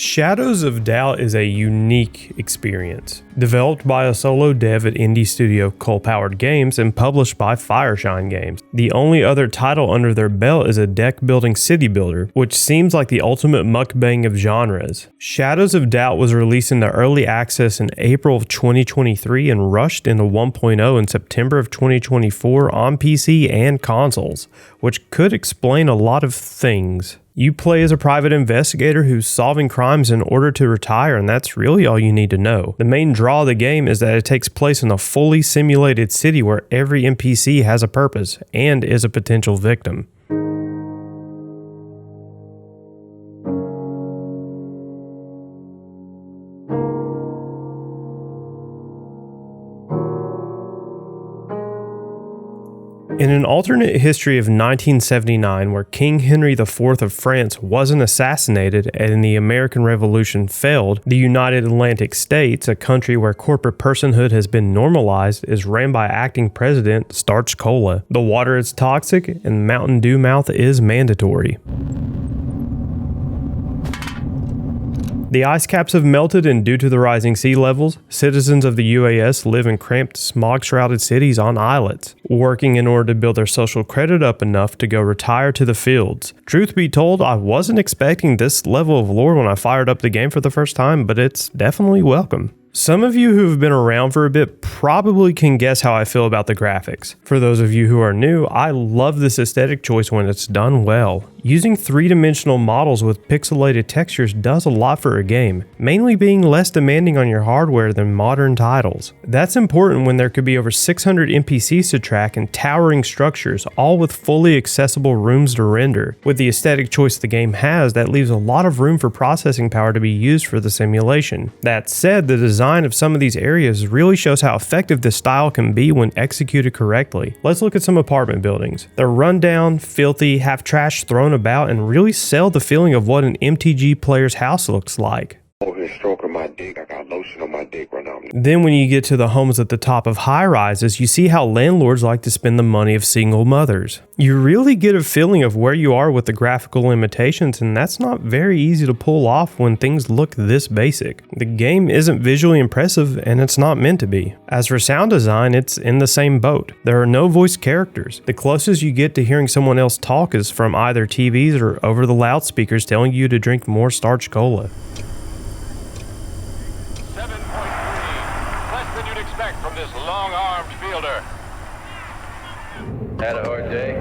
Shadows of Doubt is a unique experience. Developed by a solo dev at indie studio Coal Powered Games and published by Fireshine Games. The only other title under their belt is a deck-building city builder, which seems like the ultimate mukbang of genres. Shadows of Doubt was released into early access in April of 2023 and rushed into 1.0 in September of 2024 on PC and consoles, which could explain a lot of things. You play as a private investigator who's solving crimes in order to retire, and that's really all you need to know. The main draw of the game is that it takes place in a fully simulated city where every NPC has a purpose and is a potential victim. In an alternate history of 1979 where King Henry IV of France wasn't assassinated and the American Revolution failed, the United Atlantic States, a country where corporate personhood has been normalized, is ran by acting president Starch Cola. The water is toxic and Mountain Dew mouth is mandatory. The ice caps have melted, and due to the rising sea levels, citizens of the UAS live in cramped, smog-shrouded cities on islets, working in order to build their social credit up enough to go retire to the fields. Truth be told, I wasn't expecting this level of lore when I fired up the game for the first time, but it's definitely welcome. Some of you who have been around for a bit probably can guess how I feel about the graphics. For those of you who are new, I love this aesthetic choice when it's done well. Using three-dimensional models with pixelated textures does a lot for a game, mainly being less demanding on your hardware than modern titles. That's important when there could be over 600 NPCs to track and towering structures, all with fully accessible rooms to render. With the aesthetic choice the game has, that leaves a lot of room for processing power to be used for the simulation. That said, the design of some of these areas really shows how effective this style can be when executed correctly. Let's look at some apartment buildings. They're run down, filthy, have trash thrown about, and really sell the feeling of what an MTG player's house looks like. Stroking my dick. I got lotion on my dick right now. Then when you get to the homes at the top of high-rises, you see how landlords like to spend the money of single mothers. You really get a feeling of where you are with the graphical limitations, and that's not very easy to pull off when things look this basic. The game isn't visually impressive, and it's not meant to be. As for sound design, it's in the same boat. There are no voiced characters. The closest you get to hearing someone else talk is from either TVs or over the loudspeakers telling you to drink more Starch Cola. From this long-armed fielder. Had a hard day?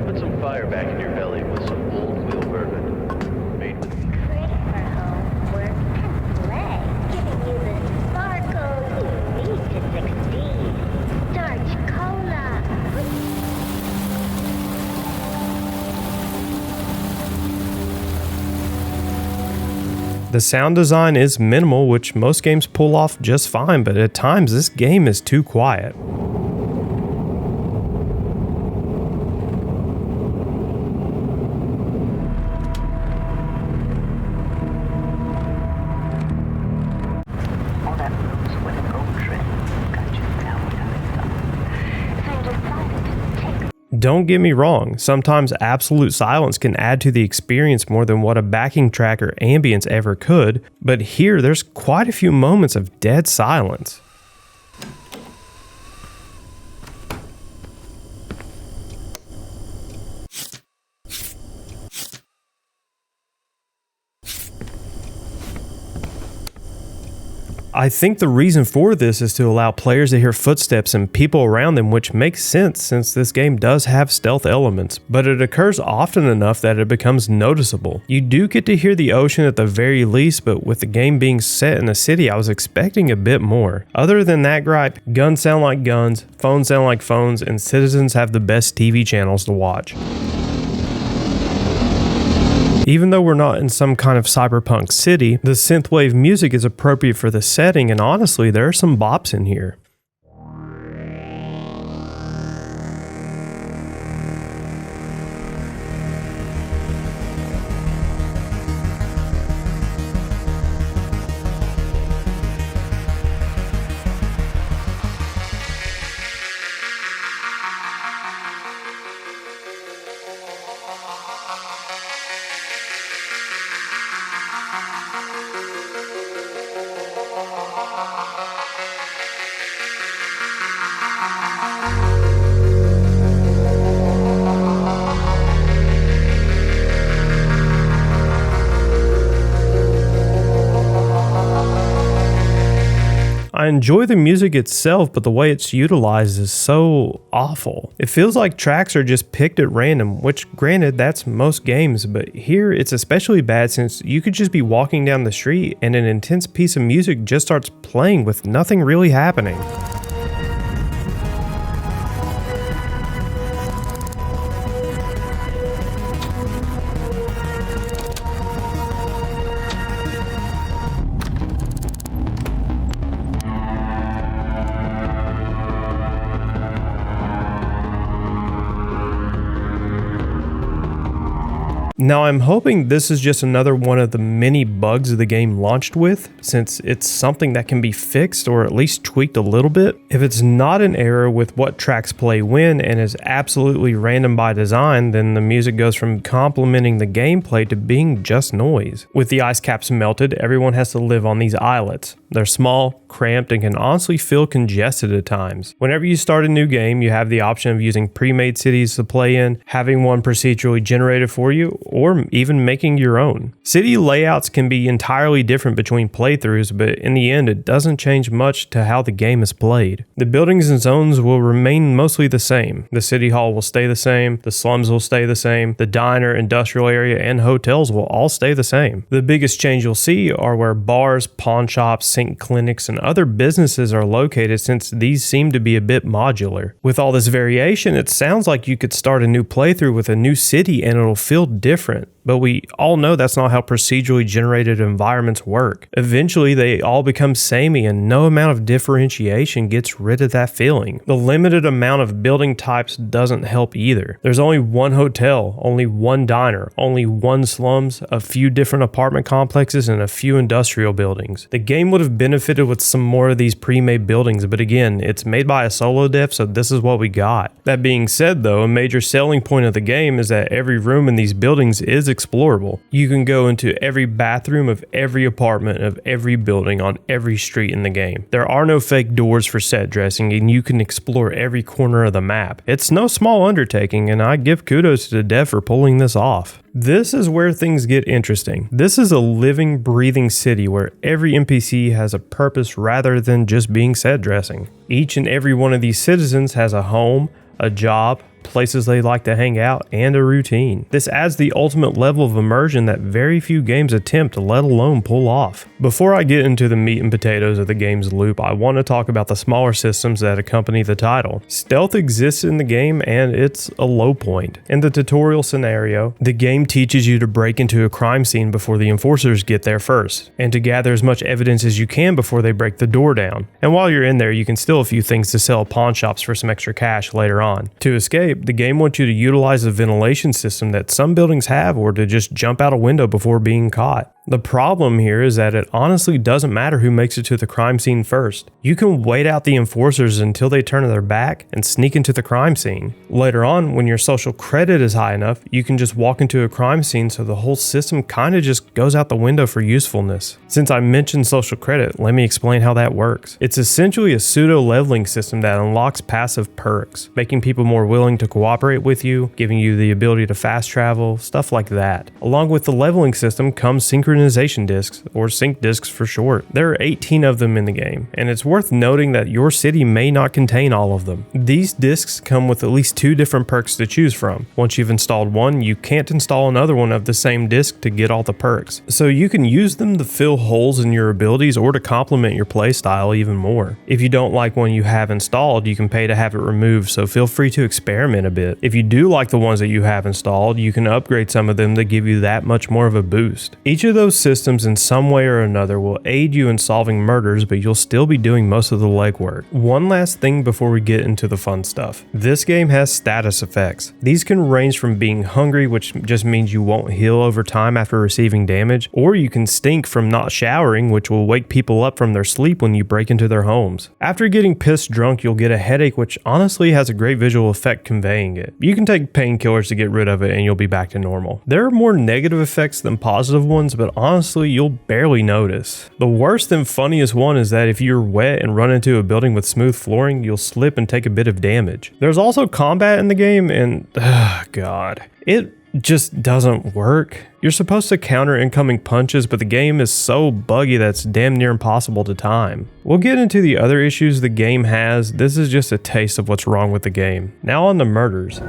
Put some fire back in your belly with some old wheel bourbon. Made with Great for homework and play, giving you the sparkle you need to succeed. Starch Cola. The sound design is minimal, which most games pull off just fine, but at times this game is too quiet. Don't get me wrong, sometimes absolute silence can add to the experience more than what a backing track or ambience ever could, but here there's quite a few moments of dead silence. I think the reason for this is to allow players to hear footsteps and people around them, which makes sense since this game does have stealth elements, but it occurs often enough that it becomes noticeable. You do get to hear the ocean at the very least, but with the game being set in a city, I was expecting a bit more. Other than that gripe, guns sound like guns, phones sound like phones, and citizens have the best TV channels to watch. Even though we're not in some kind of cyberpunk city, the synthwave music is appropriate for the setting, and honestly, there are some bops in here. I enjoy the music itself, but the way it's utilized is so awful. It feels like tracks are just picked at random, which granted, that's most games, but here it's especially bad since you could just be walking down the street and an intense piece of music just starts playing with nothing really happening. Now I'm hoping this is just another one of the many bugs the game launched with, since it's something that can be fixed or at least tweaked a little bit. If it's not an error with what tracks play when and is absolutely random by design, then the music goes from complementing the gameplay to being just noise. With the ice caps melted, everyone has to live on these islets. They're small, cramped, and can honestly feel congested at times. Whenever you start a new game, you have the option of using pre-made cities to play in, having one procedurally generated for you, or even making your own. City layouts can be entirely different between playthroughs, but in the end it doesn't change much to how the game is played. The buildings and zones will remain mostly the same. The city hall will stay the same, the slums will stay the same, the diner, industrial area, and hotels will all stay the same. The biggest change you'll see are where bars, pawn shops, sink clinics, and other businesses are located, since these seem to be a bit modular. With all this variation, it sounds like you could start a new playthrough with a new city and it'll feel different. But we all know that's not how procedurally generated environments work. Eventually, they all become samey and no amount of differentiation gets rid of that feeling. The limited amount of building types doesn't help either. There's only one hotel, only one diner, only one slums, a few different apartment complexes, and a few industrial buildings. The game would have benefited with some more of these pre-made buildings, but again, it's made by a solo dev, so this is what we got. That being said though, a major selling point of the game is that every room in these buildings is explorable. You can go into every bathroom of every apartment of every building on every street in the game. There are no fake doors for set dressing, and you can explore every corner of the map. It's no small undertaking, and I give kudos to the dev for pulling this off. This is where things get interesting. This is a living, breathing city where every NPC has a purpose rather than just being set dressing. Each and every one of these citizens has a home, a job, places they like to hang out, and a routine. This adds the ultimate level of immersion that very few games attempt, let alone pull off. Before I get into the meat and potatoes of the game's loop, I want to talk about the smaller systems that accompany the title. Stealth exists in the game, and it's a low point. In the tutorial scenario, the game teaches you to break into a crime scene before the enforcers get there first, and to gather as much evidence as you can before they break the door down. And while you're in there, you can steal a few things to sell at pawn shops for some extra cash later on. To escape, the game wants you to utilize a ventilation system that some buildings have, or to just jump out a window before being caught. The problem here is that it honestly doesn't matter who makes it to the crime scene first. You can wait out the enforcers until they turn their back and sneak into the crime scene. Later on, when your social credit is high enough, you can just walk into a crime scene, so the whole system kind of just goes out the window for usefulness. Since I mentioned social credit, let me explain how that works. It's essentially a pseudo leveling system that unlocks passive perks, making people more willing to cooperate with you, giving you the ability to fast travel, stuff like that. Along with the leveling system comes synchronization discs, or sync discs for short. There are 18 of them in the game, and it's worth noting that your city may not contain all of them. These discs come with at least 2 different perks to choose from. Once you've installed one, you can't install another one of the same disc to get all the perks. So you can use them to fill holes in your abilities or to complement your playstyle even more. If you don't like one you have installed, you can pay to have it removed, so feel free to experiment a bit. If you do like the ones that you have installed, you can upgrade some of them to give you that much more of a boost. Each of those systems in some way or another will aid you in solving murders, but you'll still be doing most of the legwork. One last thing before we get into the fun stuff. This game has status effects. These can range from being hungry, which just means you won't heal over time after receiving damage, or you can stink from not showering, which will wake people up from their sleep when you break into their homes. After getting pissed drunk, you'll get a headache, which honestly has a great visual effect conveying it. You can take painkillers to get rid of it and you'll be back to normal. There are more negative effects than positive ones, but honestly, you'll barely notice. The worst and funniest one is that if you're wet and run into a building with smooth flooring, you'll slip and take a bit of damage. There's also combat in the game, and God, it just doesn't work. You're supposed to counter incoming punches, but the game is so buggy that it's damn near impossible to time. We'll get into the other issues the game has. This is just a taste of what's wrong with the game. Now on to murders.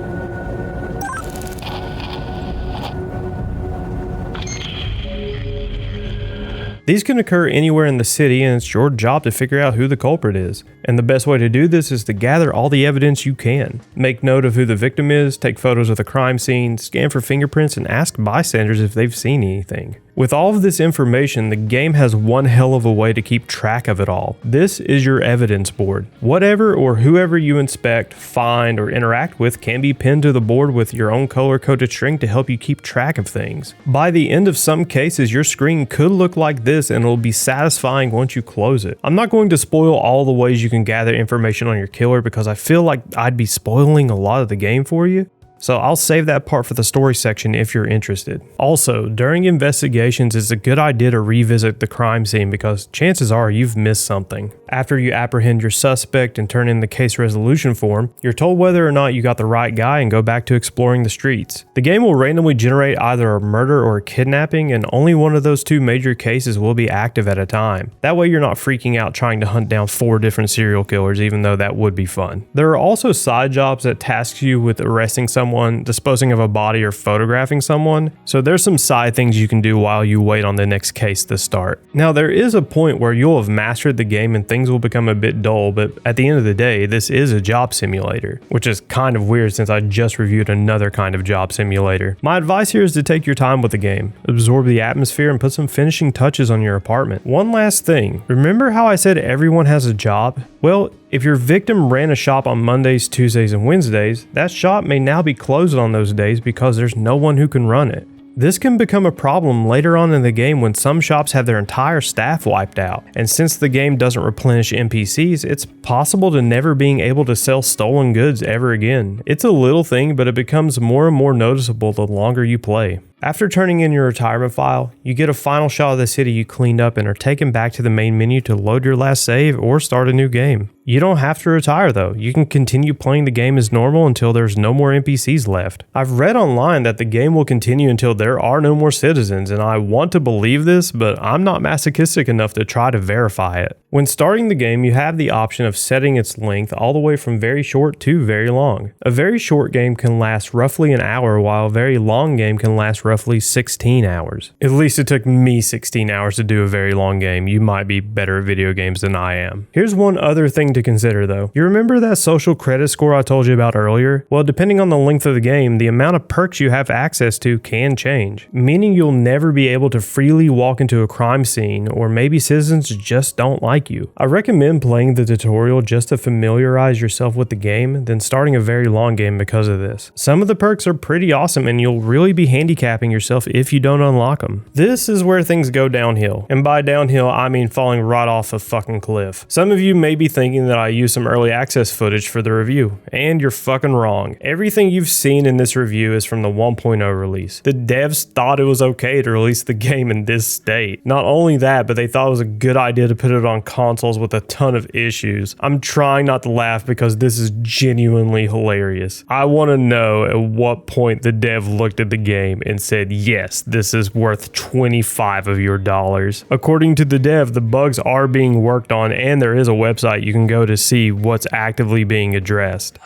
These can occur anywhere in the city, and it's your job to figure out who the culprit is. And the best way to do this is to gather all the evidence you can. Make note of who the victim is, take photos of the crime scene, scan for fingerprints, and ask bystanders if they've seen anything. With all of this information, the game has one hell of a way to keep track of it all. This is your evidence board. Whatever or whoever you inspect, find, or interact with can be pinned to the board with your own color-coded string to help you keep track of things. By the end of some cases, your screen could look like this, and it'll be satisfying once you close it. I'm not going to spoil all the ways you can gather information on your killer because I feel like I'd be spoiling a lot of the game for you. So I'll save that part for the story section if you're interested. Also, during investigations, it's a good idea to revisit the crime scene because chances are you've missed something. After you apprehend your suspect and turn in the case resolution form, you're told whether or not you got the right guy and go back to exploring the streets. The game will randomly generate either a murder or a kidnapping, and only one of those two major cases will be active at a time. That way you're not freaking out trying to hunt down 4 different serial killers, even though that would be fun. There are also side jobs that task you with arresting someone, disposing of a body, or photographing someone. So there's some side things you can do while you wait on the next case to start. Now there is a point where you'll have mastered the game and things will become a bit dull, but at the end of the day, this is a job simulator, which is kind of weird since I just reviewed another kind of job simulator. My advice here is to take your time with the game, absorb the atmosphere, and put some finishing touches on your apartment. One last thing, remember how I said everyone has a job? Well, if your victim ran a shop on Mondays, Tuesdays, and Wednesdays, that shop may now be closed on those days because there's no one who can run it. This can become a problem later on in the game when some shops have their entire staff wiped out, and since the game doesn't replenish NPCs, it's possible to never being able to sell stolen goods ever again. It's a little thing, but it becomes more and more noticeable the longer you play. After turning in your retirement file, you get a final shot of the city you cleaned up and are taken back to the main menu to load your last save or start a new game. You don't have to retire though, you can continue playing the game as normal until there's no more NPCs left. I've read online that the game will continue until there are no more citizens, and I want to believe this, but I'm not masochistic enough to try to verify it. When starting the game, you have the option of setting its length all the way from very short to very long. A very short game can last roughly an hour, while a very long game can last roughly 16 hours. At least it took me 16 hours to do a very long game. You might be better at video games than I am. Here's one other thing to consider though. You remember that social credit score I told you about earlier? Well, depending on the length of the game, the amount of perks you have access to can change, meaning you'll never be able to freely walk into a crime scene, or maybe citizens just don't like you. I recommend playing the tutorial just to familiarize yourself with the game, then starting a very long game because of this. Some of the perks are pretty awesome and you'll really be handicapping yourself if you don't unlock them. This is where things go downhill, and by downhill I mean falling right off a fucking cliff. Some of you may be thinking that I used some early access footage for the review, and you're fucking wrong. Everything you've seen in this review is from the 1.0 release. The devs thought it was okay to release the game in this state. Not only that, but they thought it was a good idea to put it on consoles with a ton of issues. I'm trying not to laugh because this is genuinely hilarious. I want to know at what point the dev looked at the game and said, yes, this is worth 25 of your dollars. According to the dev, the bugs are being worked on, and there is a website you can go to see what's actively being addressed.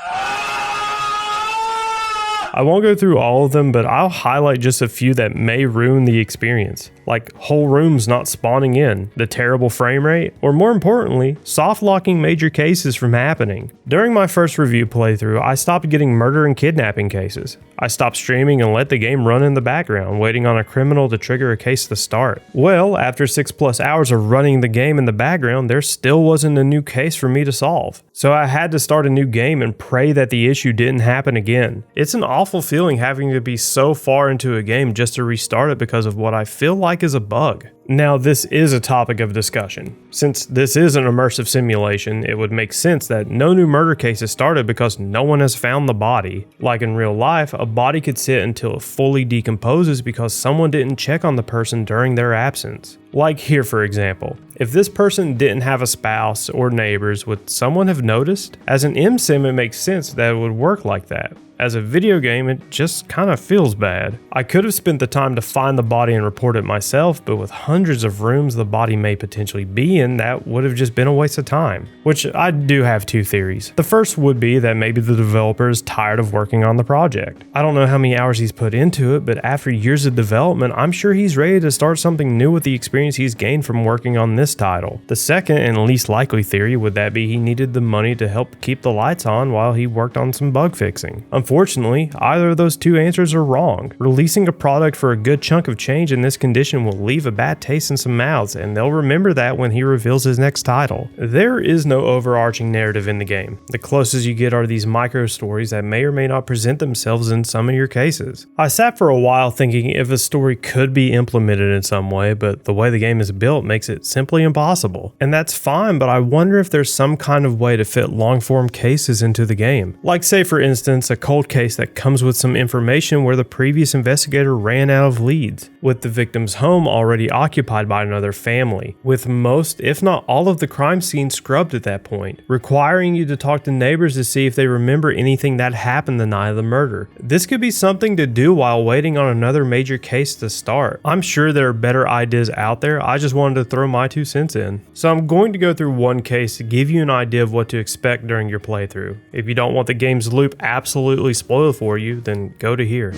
I won't go through all of them, but I'll highlight just a few that may ruin the experience, like whole rooms not spawning in, the terrible frame rate, or more importantly, soft locking major cases from happening. During my first review playthrough, I stopped getting murder and kidnapping cases. I stopped streaming and let the game run in the background, waiting on a criminal to trigger a case to start. Well, after 6+ hours of running the game in the background, there still wasn't a new case for me to solve. So I had to start a new game and pray that the issue didn't happen again. It's an awful feeling having to be so far into a game just to restart it because of what I feel like is a bug. Now, this is a topic of discussion. Since this is an immersive simulation, it would make sense that no new murder cases started because no one has found the body. Like in real life, a body could sit until it fully decomposes because someone didn't check on the person during their absence. Like here, for example, if this person didn't have a spouse or neighbors, would someone have noticed? As an MSim, it makes sense that it would work like that. As a video game, it just kind of feels bad. I could have spent the time to find the body and report it myself, but with hundreds of rooms the body may potentially be in, that would have just been a waste of time. Which I do have two theories. The first would be that maybe the developer is tired of working on the project. I don't know how many hours he's put into it, but after years of development, I'm sure he's ready to start something new with the experience he's gained from working on this title. The second and least likely theory would that be he needed the money to help keep the lights on while he worked on some bug fixing. Unfortunately, either of those two answers are wrong. Releasing a product for a good chunk of change in this condition will leave a bad taste in some mouths, and they'll remember that when he reveals his next title. There is no overarching narrative in the game. The closest you get are these micro stories that may or may not present themselves in some of your cases. I sat for a while thinking if a story could be implemented in some way, but the way the game is built makes it simply impossible. And that's fine, but I wonder if there's some kind of way to fit long-form cases into the game. Like say for instance, a cold case that comes with some information where the previous investigator ran out of leads, with the victim's home already occupied by another family, with most, if not all of the crime scene scrubbed at that point, requiring you to talk to neighbors to see if they remember anything that happened the night of the murder. This could be something to do while waiting on another major case to start. I'm sure there are better ideas out there, I just wanted to throw my 2 cents in. So I'm going to go through one case to give you an idea of what to expect during your playthrough. If you don't want the game's loop absolutely spoiled for you, then go to here.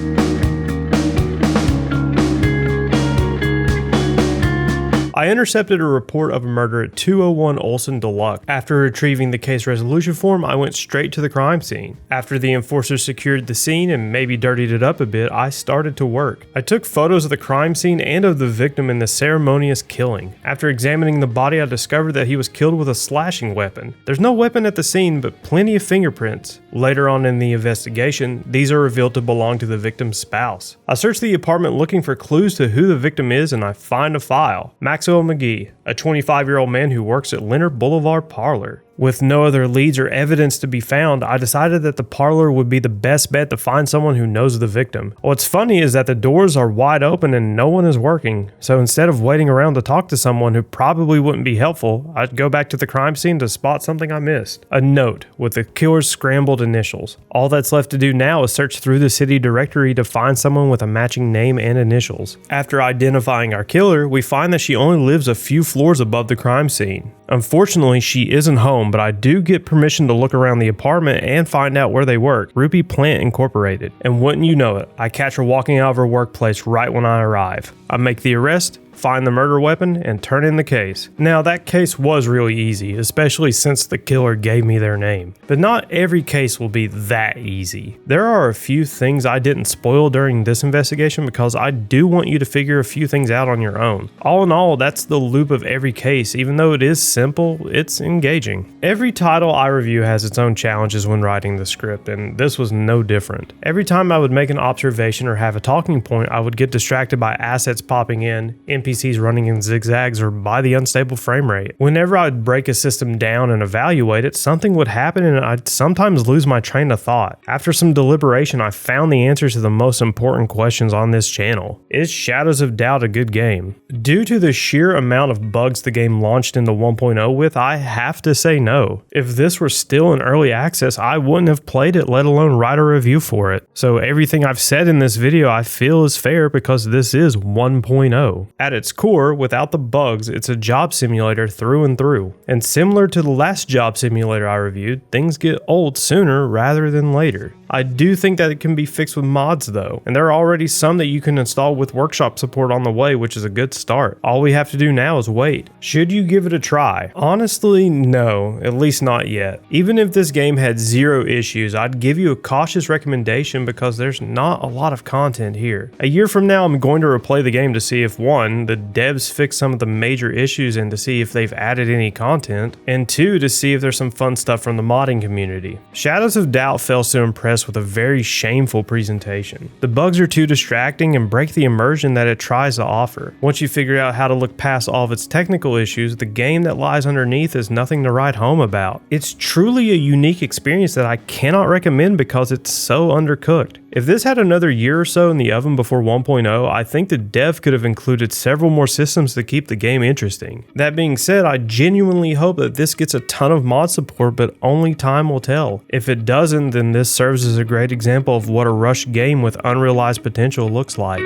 I intercepted a report of a murder at 201 Olsen Deluxe. After retrieving the case resolution form, I went straight to the crime scene. After the enforcers secured the scene and maybe dirtied it up a bit, I started to work. I took photos of the crime scene and of the victim in the ceremonious killing. After examining the body, I discovered that he was killed with a slashing weapon. There's no weapon at the scene, but plenty of fingerprints. Later on in the investigation, these are revealed to belong to the victim's spouse. I searched the apartment looking for clues to who the victim is, and I find a file. Maxwell McGee, a 25-year-old man who works at Leonard Boulevard Parlor. With no other leads or evidence to be found, I decided that the parlor would be the best bet to find someone who knows the victim. What's funny is that the doors are wide open and no one is working, so instead of waiting around to talk to someone who probably wouldn't be helpful, I'd go back to the crime scene to spot something I missed. A note with the killer's scrambled initials. All that's left to do now is search through the city directory to find someone with a matching name and initials. After identifying our killer, we find that she only lives a few floors above the crime scene. Unfortunately, she isn't home, but I do get permission to look around the apartment and find out where they work. Rupee Plant Incorporated. And wouldn't you know it, I catch her walking out of her workplace right when I arrive. I make the arrest, find the murder weapon, and turn in the case. Now that case was really easy, especially since the killer gave me their name. But not every case will be that easy. There are a few things I didn't spoil during this investigation because I do want you to figure a few things out on your own. All in all, that's the loop of every case. Even though it is simple, it's engaging. Every title I review has its own challenges when writing the script, and this was no different. Every time I would make an observation or have a talking point, I would get distracted by assets popping in, NPCs running in zigzags, or by the unstable frame rate. Whenever I'd break a system down and evaluate it, something would happen and I'd sometimes lose my train of thought. After some deliberation, I found the answers to the most important questions on this channel. Is Shadows of Doubt a good game? Due to the sheer amount of bugs the game launched into 1.0 with, I have to say no. If this were still in early access, I wouldn't have played it, let alone write a review for it. So everything I've said in this video I feel is fair because this is 1.0. At its core, without the bugs, it's a job simulator through and through. And similar to the last job simulator I reviewed, things get old sooner rather than later. I do think that it can be fixed with mods though, and there are already some that you can install with workshop support on the way, which is a good start. All we have to do now is wait. Should you give it a try? Honestly, no, at least not yet. Even if this game had 0 issues, I'd give you a cautious recommendation because there's not a lot of content here. A year from now, I'm going to replay the game to see if 1, the devs fix some of the major issues and to see if they've added any content, and 2, to see if there's some fun stuff from the modding community. Shadows of Doubt fails to impress with a very shameful presentation. The bugs are too distracting and break the immersion that it tries to offer. Once you figure out how to look past all of its technical issues, the game that lies underneath is nothing to write home about. It's truly a unique experience that I cannot recommend because it's so undercooked. If this had another year or so in the oven before 1.0, I think the dev could have included several more systems to keep the game interesting. That being said, I genuinely hope that this gets a ton of mod support, but only time will tell. If it doesn't, then this serves as is a great example of what a rushed game with unrealized potential looks like.